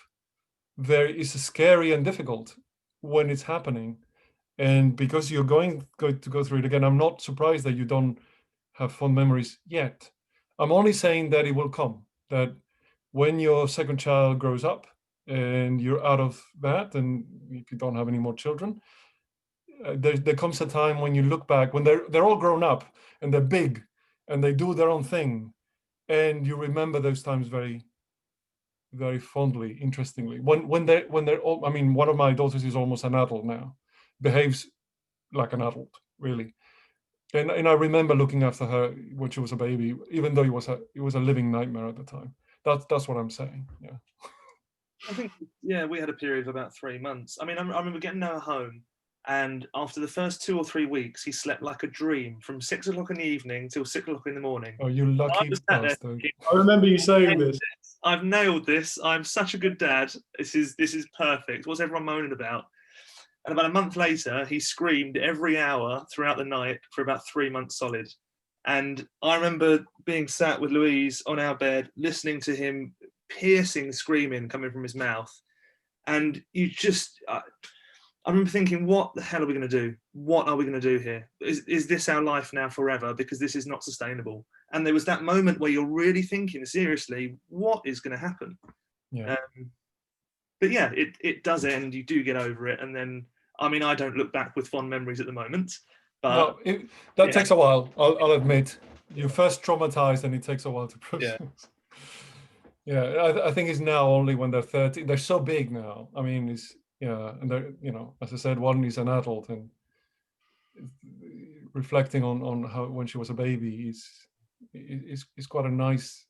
Speaker 1: it's scary and difficult when it's happening, and because you're going to go through it again, I'm not surprised that you don't have fond memories yet. I'm only saying that it will come, that when your second child grows up and you're out of that, and if you don't have any more children, there comes a time when you look back, when they're all grown up and they're big and they do their own thing, and you remember those times very, very fondly. Interestingly, when they're all, I mean, one of my daughters is almost an adult now, behaves like an adult, really. And I remember looking after her when she was a baby, even though it was a living nightmare at the time. That's what I'm saying. Yeah.
Speaker 2: I think, yeah, we had a period of about 3 months. I mean, I remember getting Noah home, and after the first 2 or 3 weeks, he slept like a dream from 6 o'clock in the evening till 6 o'clock in the morning.
Speaker 1: Oh, you
Speaker 2: I
Speaker 1: lucky
Speaker 2: was sat there
Speaker 1: bastard.
Speaker 2: thinking,
Speaker 3: I remember you saying this.
Speaker 2: I've nailed this. I'm such a good dad. This is perfect. What's everyone moaning about? And about a month later, he screamed every hour throughout the night for about 3 months solid. And I remember being sat with Louise on our bed, listening to him piercing screaming coming from his mouth. And you just, I remember thinking, what the hell are we going to do? What are we going to do here? Is this our life now forever? Because this is not sustainable. And there was that moment where you're really thinking seriously, what is going to happen?
Speaker 1: Yeah.
Speaker 2: But yeah, it does end. You do get over it. And then, I mean, I don't look back with fond memories at the moment. But
Speaker 1: no, that takes a while. I'll admit. You're first traumatized, and it takes a while to process. Yeah, I think it's now only when they're 30. They're so big now. I mean, and they're, as I said, one is an adult, and reflecting on how when she was a baby is quite a nice.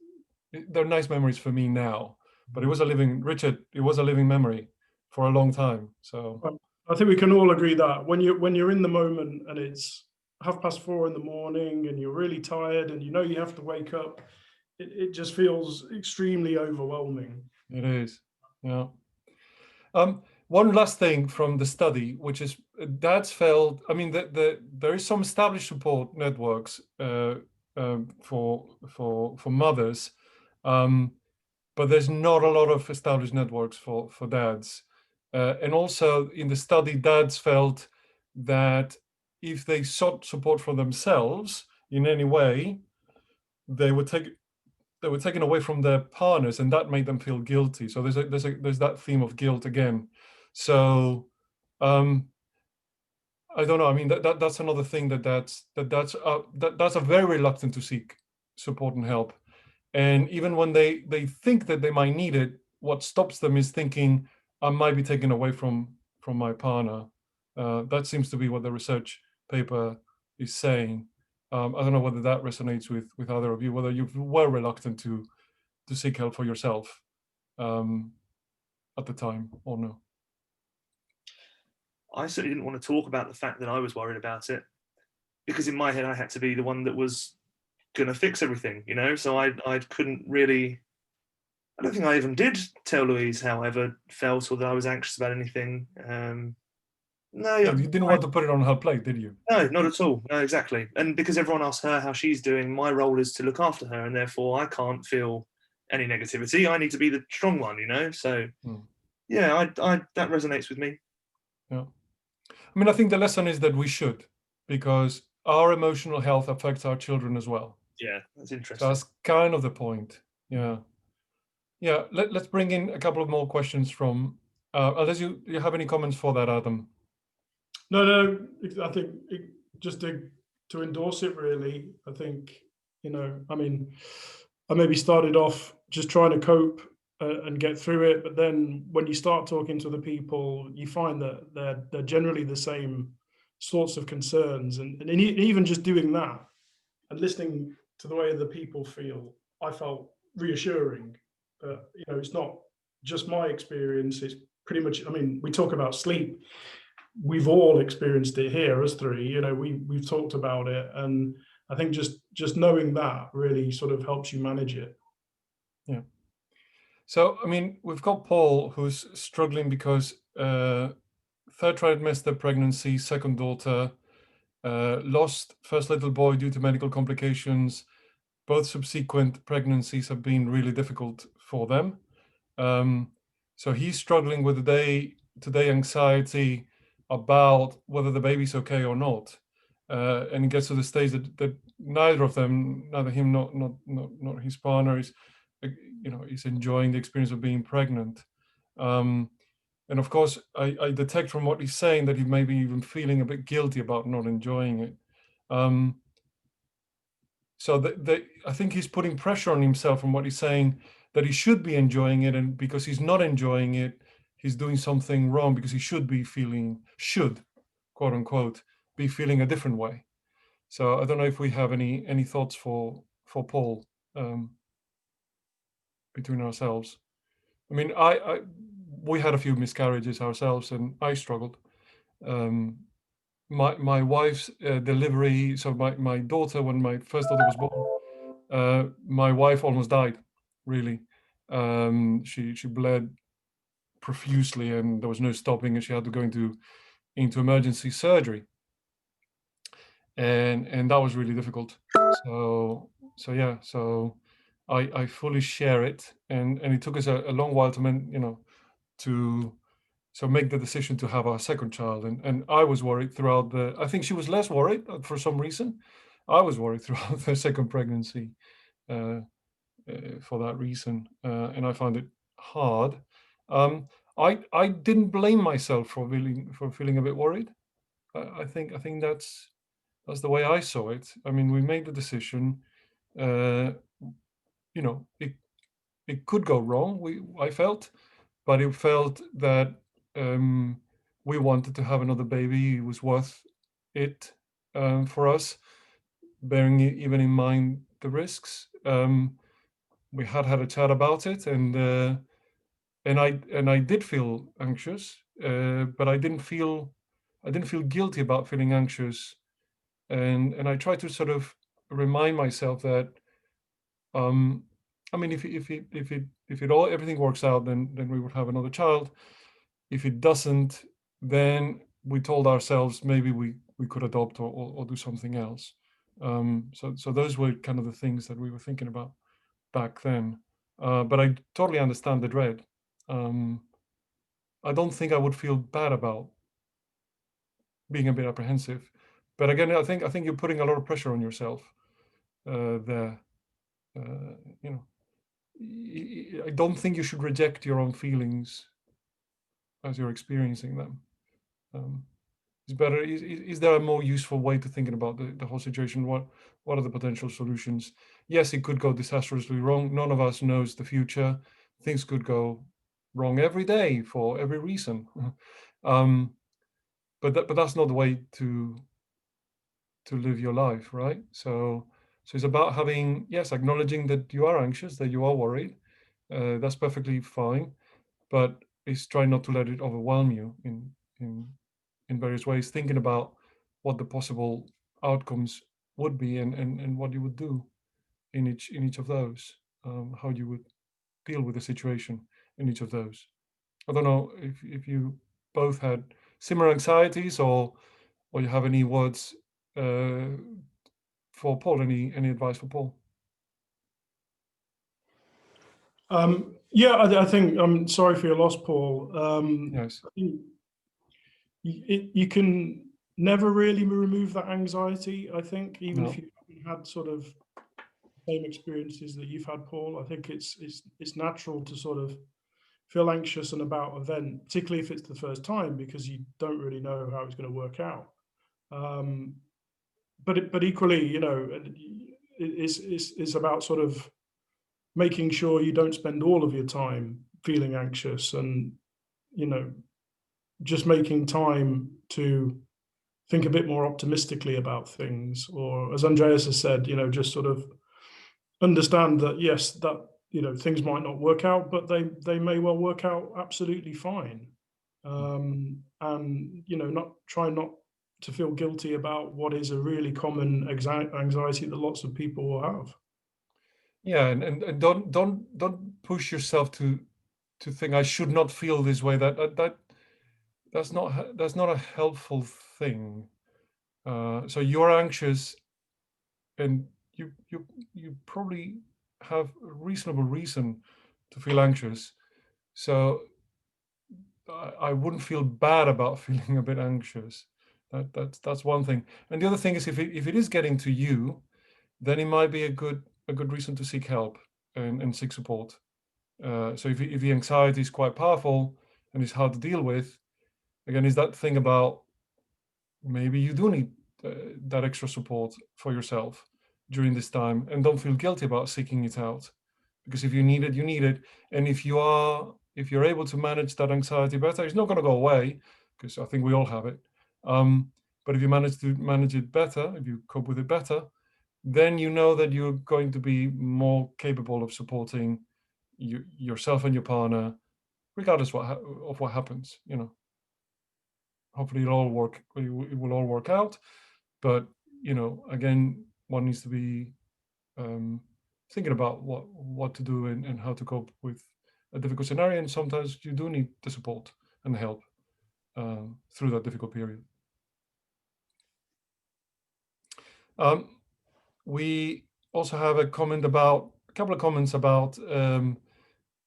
Speaker 1: They're nice memories for me now, but it was a living memory for a long time. So
Speaker 3: I think we can all agree that when you're in the moment and it's 4:30 in the morning and you're really tired and you have to wake up, it just feels extremely overwhelming.
Speaker 1: It is, yeah. One last thing from the study, which is dads felt. I mean, there is some established support networks for mothers, but there's not a lot of established networks for dads. And also in the study, dads felt that if they sought support for themselves in any way, they were taken away from their partners, and that made them feel guilty. So there's that theme of guilt again. So I don't know. I mean, that's another thing that's are very reluctant to seek support and help. And even when they think that they might need it, what stops them is thinking, I might be taken away from my partner. That seems to be what the research paper is saying. I don't know whether that resonates with either of you, whether you were reluctant to seek help for yourself at the time or no.
Speaker 2: I certainly didn't want to talk about the fact that I was worried about it, because in my head I had to be the one that was going to fix everything, you know. So I couldn't really. I don't think I even did tell Louise how I ever felt or that I was anxious about anything. No,
Speaker 1: Yeah, you didn't want to put it on her plate, did you?
Speaker 2: no, not at all. No, exactly. And because everyone asks her how she's doing, my role is to look after her, and therefore I can't feel any negativity. I need to be the strong one, you know. So yeah, I that resonates with me.
Speaker 1: Yeah. I mean, I think the lesson is that we should, because our emotional health affects our children as well.
Speaker 2: Yeah, that's
Speaker 1: So
Speaker 2: interesting.
Speaker 1: that's kind of the point. Yeah. Yeah. Let's bring in a couple of more questions from, unless you have any comments for that, Adam.
Speaker 3: No, I think just to endorse it, really. I think, I mean, I maybe started off just trying to cope and get through it, but then when you start talking to the people, you find that they're generally the same sorts of concerns, and even just doing that and listening to the way the people feel, I felt reassuring. It's not just my experience. It's pretty much. I mean, we talk about sleep. We've all experienced it here as three. We've talked about it, and I think just knowing that really sort of helps you manage it.
Speaker 1: Yeah. So, I mean, we've got Paul, who's struggling because third trimester pregnancy, second daughter, lost first little boy due to medical complications. Both subsequent pregnancies have been really difficult for them. So he's struggling with the day-to-day anxiety about whether the baby's okay or not. And it gets to the stage that neither of them, neither him, not his partner, is enjoying the experience of being pregnant. And of course, I detect from what he's saying that he may be even feeling a bit guilty about not enjoying it. So I think he's putting pressure on himself from what he's saying, that he should be enjoying it, and because he's not enjoying it, he's doing something wrong, because he should, quote unquote, be feeling a different way. So I don't know if we have any thoughts for Paul, between ourselves. I mean, we had a few miscarriages ourselves, and I struggled. My wife's delivery. So my daughter, when my first daughter was born, my wife almost died. Really, she bled profusely, and there was no stopping, and she had to go into emergency surgery, and that was really difficult. So yeah, so I fully share it, and it took us a long while to make the decision to have our second child, and I was worried throughout I think she was less worried for some reason. I was worried throughout the second pregnancy, uh, for that reason, and I found it hard. I didn't blame myself for feeling a bit worried. I think that's the way I saw it. I mean, we made the decision. Uh, it could go wrong. I felt, but it felt that we wanted to have another baby. It was worth it, for us, bearing even in mind the risks. We had a chat about it, and I did feel anxious, but I didn't feel guilty about feeling anxious, and I tried to sort of remind myself that, I mean, if it all everything works out, then we would have another child. If it doesn't, then we told ourselves maybe we could adopt or do something else. So those were kind of the things that we were thinking about back then. But I totally understand the dread. I don't think I would feel bad about being a bit apprehensive. But again, I think you're putting a lot of pressure on yourself, there. Uh, you know, I don't think you should reject your own feelings as you're experiencing them. It's better. Is there a more useful way to thinking about the whole situation? What are the potential solutions? Yes, it could go disastrously wrong. None of us knows the future. Things could go wrong every day for every reason. But that's not the way to live your life, right? So it's about having, yes, acknowledging that you are anxious, that you are worried. That's perfectly fine, but it's trying not to let it overwhelm you in in various ways, thinking about what the possible outcomes would be, and what you would do in each of those, how you would deal with the situation in each of those. I don't know if you both had similar anxieties, or you have any words for Paul, any advice for Paul?
Speaker 3: Yeah, I think I'm sorry for your loss, Paul.
Speaker 1: Yes.
Speaker 3: You can never really remove that anxiety, I think, even if
Speaker 1: No.
Speaker 3: you haven't had sort of same experiences that you've had, Paul. I think it's natural to sort of feel anxious and about event, particularly if it's the first time, because you don't really know how it's going to work out. But equally, you know, it's about sort of making sure you don't spend all of your time feeling anxious, and, you know, just making time to think a bit more optimistically about things. Or, as Andreas has said, you know, just sort of understand that, yes, that, you know, things might not work out, but they may well work out absolutely fine. And, you know, not to feel guilty about what is a really common anxiety that lots of people will have.
Speaker 1: Yeah, and don't push yourself to think, I should not feel this way. That's not a helpful thing. So you're anxious, and you probably have a reasonable reason to feel anxious. So I wouldn't feel bad about feeling a bit anxious. That's one thing. And the other thing is, if it is getting to you, then it might be a good reason to seek help and seek support. So if the anxiety is quite powerful and it's hard to deal with, again, is that thing about maybe you do need that extra support for yourself during this time, and don't feel guilty about seeking it out, because if you need it, you need it. And if you're able to manage that anxiety better, it's not going to go away, because I think we all have it. But if you manage to manage it better, if you cope with it better, then you know that you're going to be more capable of supporting yourself and your partner, regardless of what happens. You know, hopefully it will all work out. But, you know, again, one needs to be thinking about what to do, and how to cope with a difficult scenario. And sometimes you do need the support and help through that difficult period. We also have a couple of comments about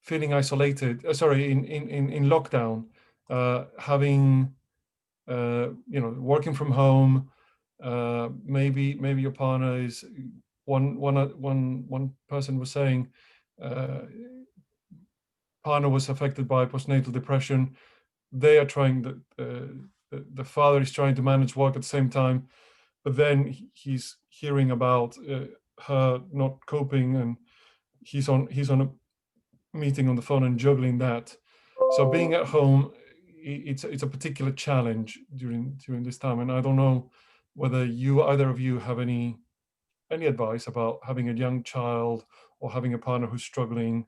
Speaker 1: feeling isolated. In lockdown, having you know, working from home. Maybe your partner is one person was saying, partner was affected by postnatal depression. They are trying the father is trying to manage work at the same time, but then he's hearing about her not coping, and he's on a meeting on the phone and juggling that. So being at home, it's a particular challenge during this time. And I don't know whether either of you have any advice about having a young child, or having a partner who's struggling,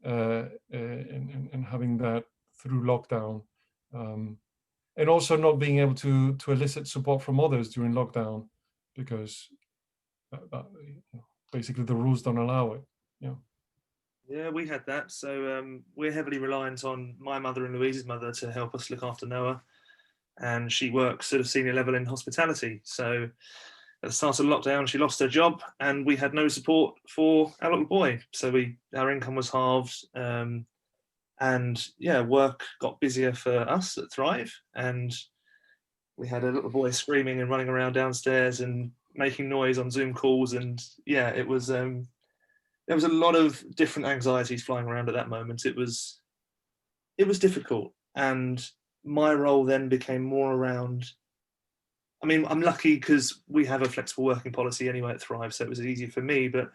Speaker 1: and having that through lockdown, and also not being able to elicit support from others during lockdown, because basically the rules don't allow it. Yeah.
Speaker 2: Yeah, we had that. So we're heavily reliant on my mother and Louise's mother to help us look after Noah. And she works sort of senior level in hospitality. So at the start of lockdown, she lost her job, and we had no support for our little boy. So our income was halved. And yeah, work got busier for us at Thrive. And we had a little boy screaming and running around downstairs and making noise on Zoom calls. And yeah, it was there was a lot of different anxieties flying around at that moment. It was difficult, and my role then became more around. I mean, I'm lucky because we have a flexible working policy anyway at Thrive, so it was easier for me. But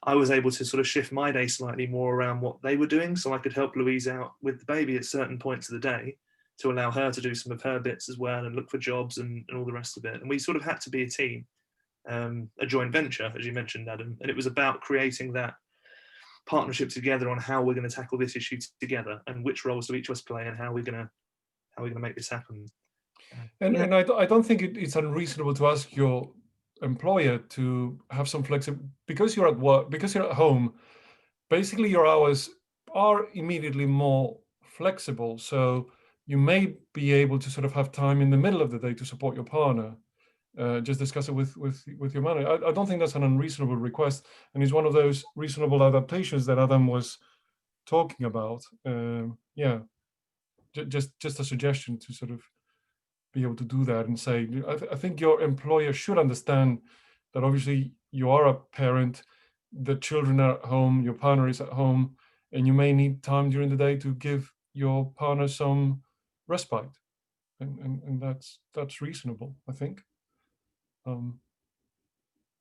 Speaker 2: I was able to sort of shift my day slightly more around what they were doing, so I could help Louise out with the baby at certain points of the day to allow her to do some of her bits as well and look for jobs and all the rest of it. And we sort of had to be a team, a joint venture, as you mentioned, Adam. And it was about creating that partnership together on how we're going to tackle this issue together, and which roles do each of us play, and how we're going to make this happen.
Speaker 1: And I don't think it's unreasonable to ask your employer to have some flexibility because you're at work, because you're at home. Basically, your hours are immediately more flexible, so you may be able to sort of have time in the middle of the day to support your partner. Just discuss it with your manager. I don't think that's an unreasonable request, and it's one of those reasonable adaptations that Adam was talking about. Yeah, just a suggestion to sort of be able to do that and say, I think your employer should understand that obviously you are a parent, the children are at home, your partner is at home, and you may need time during the day to give your partner some respite, and that's reasonable, I think. Don't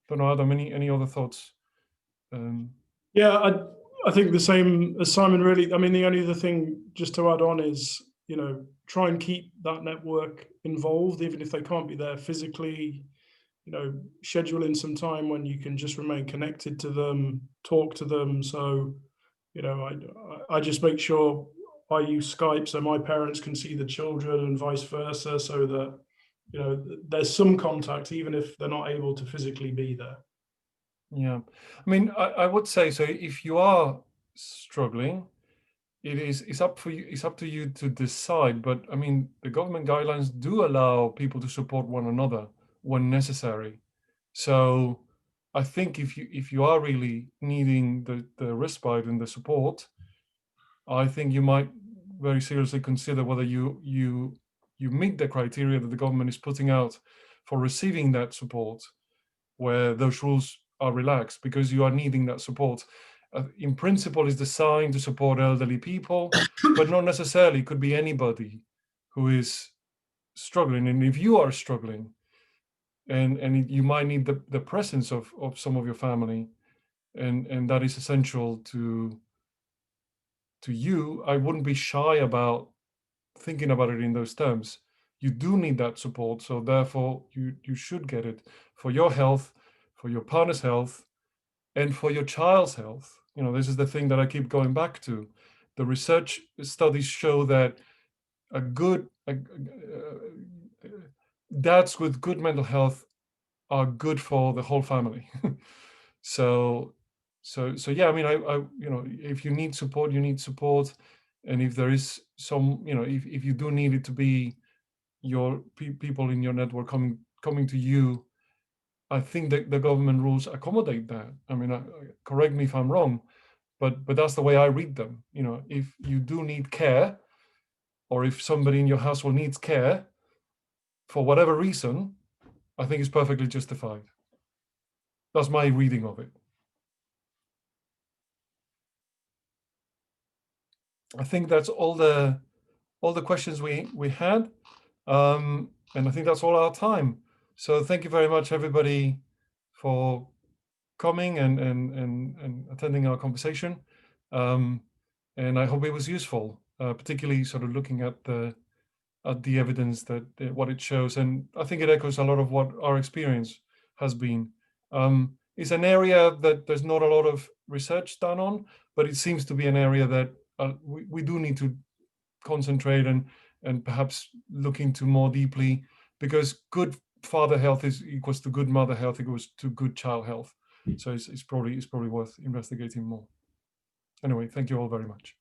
Speaker 1: know, Adam, any other thoughts?
Speaker 3: Yeah, I think the same as Simon, really. I mean, the only other thing just to add on is, try and keep that network involved, even if they can't be there physically. Schedule in some time when you can just remain connected to them, talk to them. So, I just make sure I use Skype so my parents can see the children and vice versa, so that, there's some contact, even if they're not able to physically be there.
Speaker 1: Yeah, I mean, I would say, so if you are struggling, it's up for you, it's up to you to decide. But I mean, the government guidelines do allow people to support one another when necessary. So I think if you are really needing the respite and the support, I think you might very seriously consider whether you meet the criteria that the government is putting out for receiving that support, where those rules are relaxed because you are needing that support. In principle, is designed to support elderly people, but not necessarily. Could be anybody who is struggling. And if you are struggling, and you might need the presence of some of your family, and that is essential to you, I wouldn't be shy about thinking about it in those terms. You do need that support, so therefore you should get it for your health, for your partner's health, and for your child's health. This is the thing that I keep going back to. The research studies show that a good dads with good mental health are good for the whole family. so yeah, I mean, I if you need support, you need support. And if there is some, if you do need it to be your people in your network coming to you, I think that the government rules accommodate that. I mean, correct me if I'm wrong, but that's the way I read them. If you do need care, or if somebody in your household needs care for whatever reason, I think it's perfectly justified. That's my reading of it. I think that's all the questions we had, and I think that's all our time. So thank you very much, everybody, for coming and attending our conversation. And I hope it was useful, particularly sort of looking at the evidence that what it shows. And I think it echoes a lot of what our experience has been. It's an area that there's not a lot of research done on, but it seems to be an area that we do need to concentrate and perhaps look into more deeply, because good father health is equals to good mother health equals to good child health. So it's probably worth investigating more. Anyway, thank you all very much.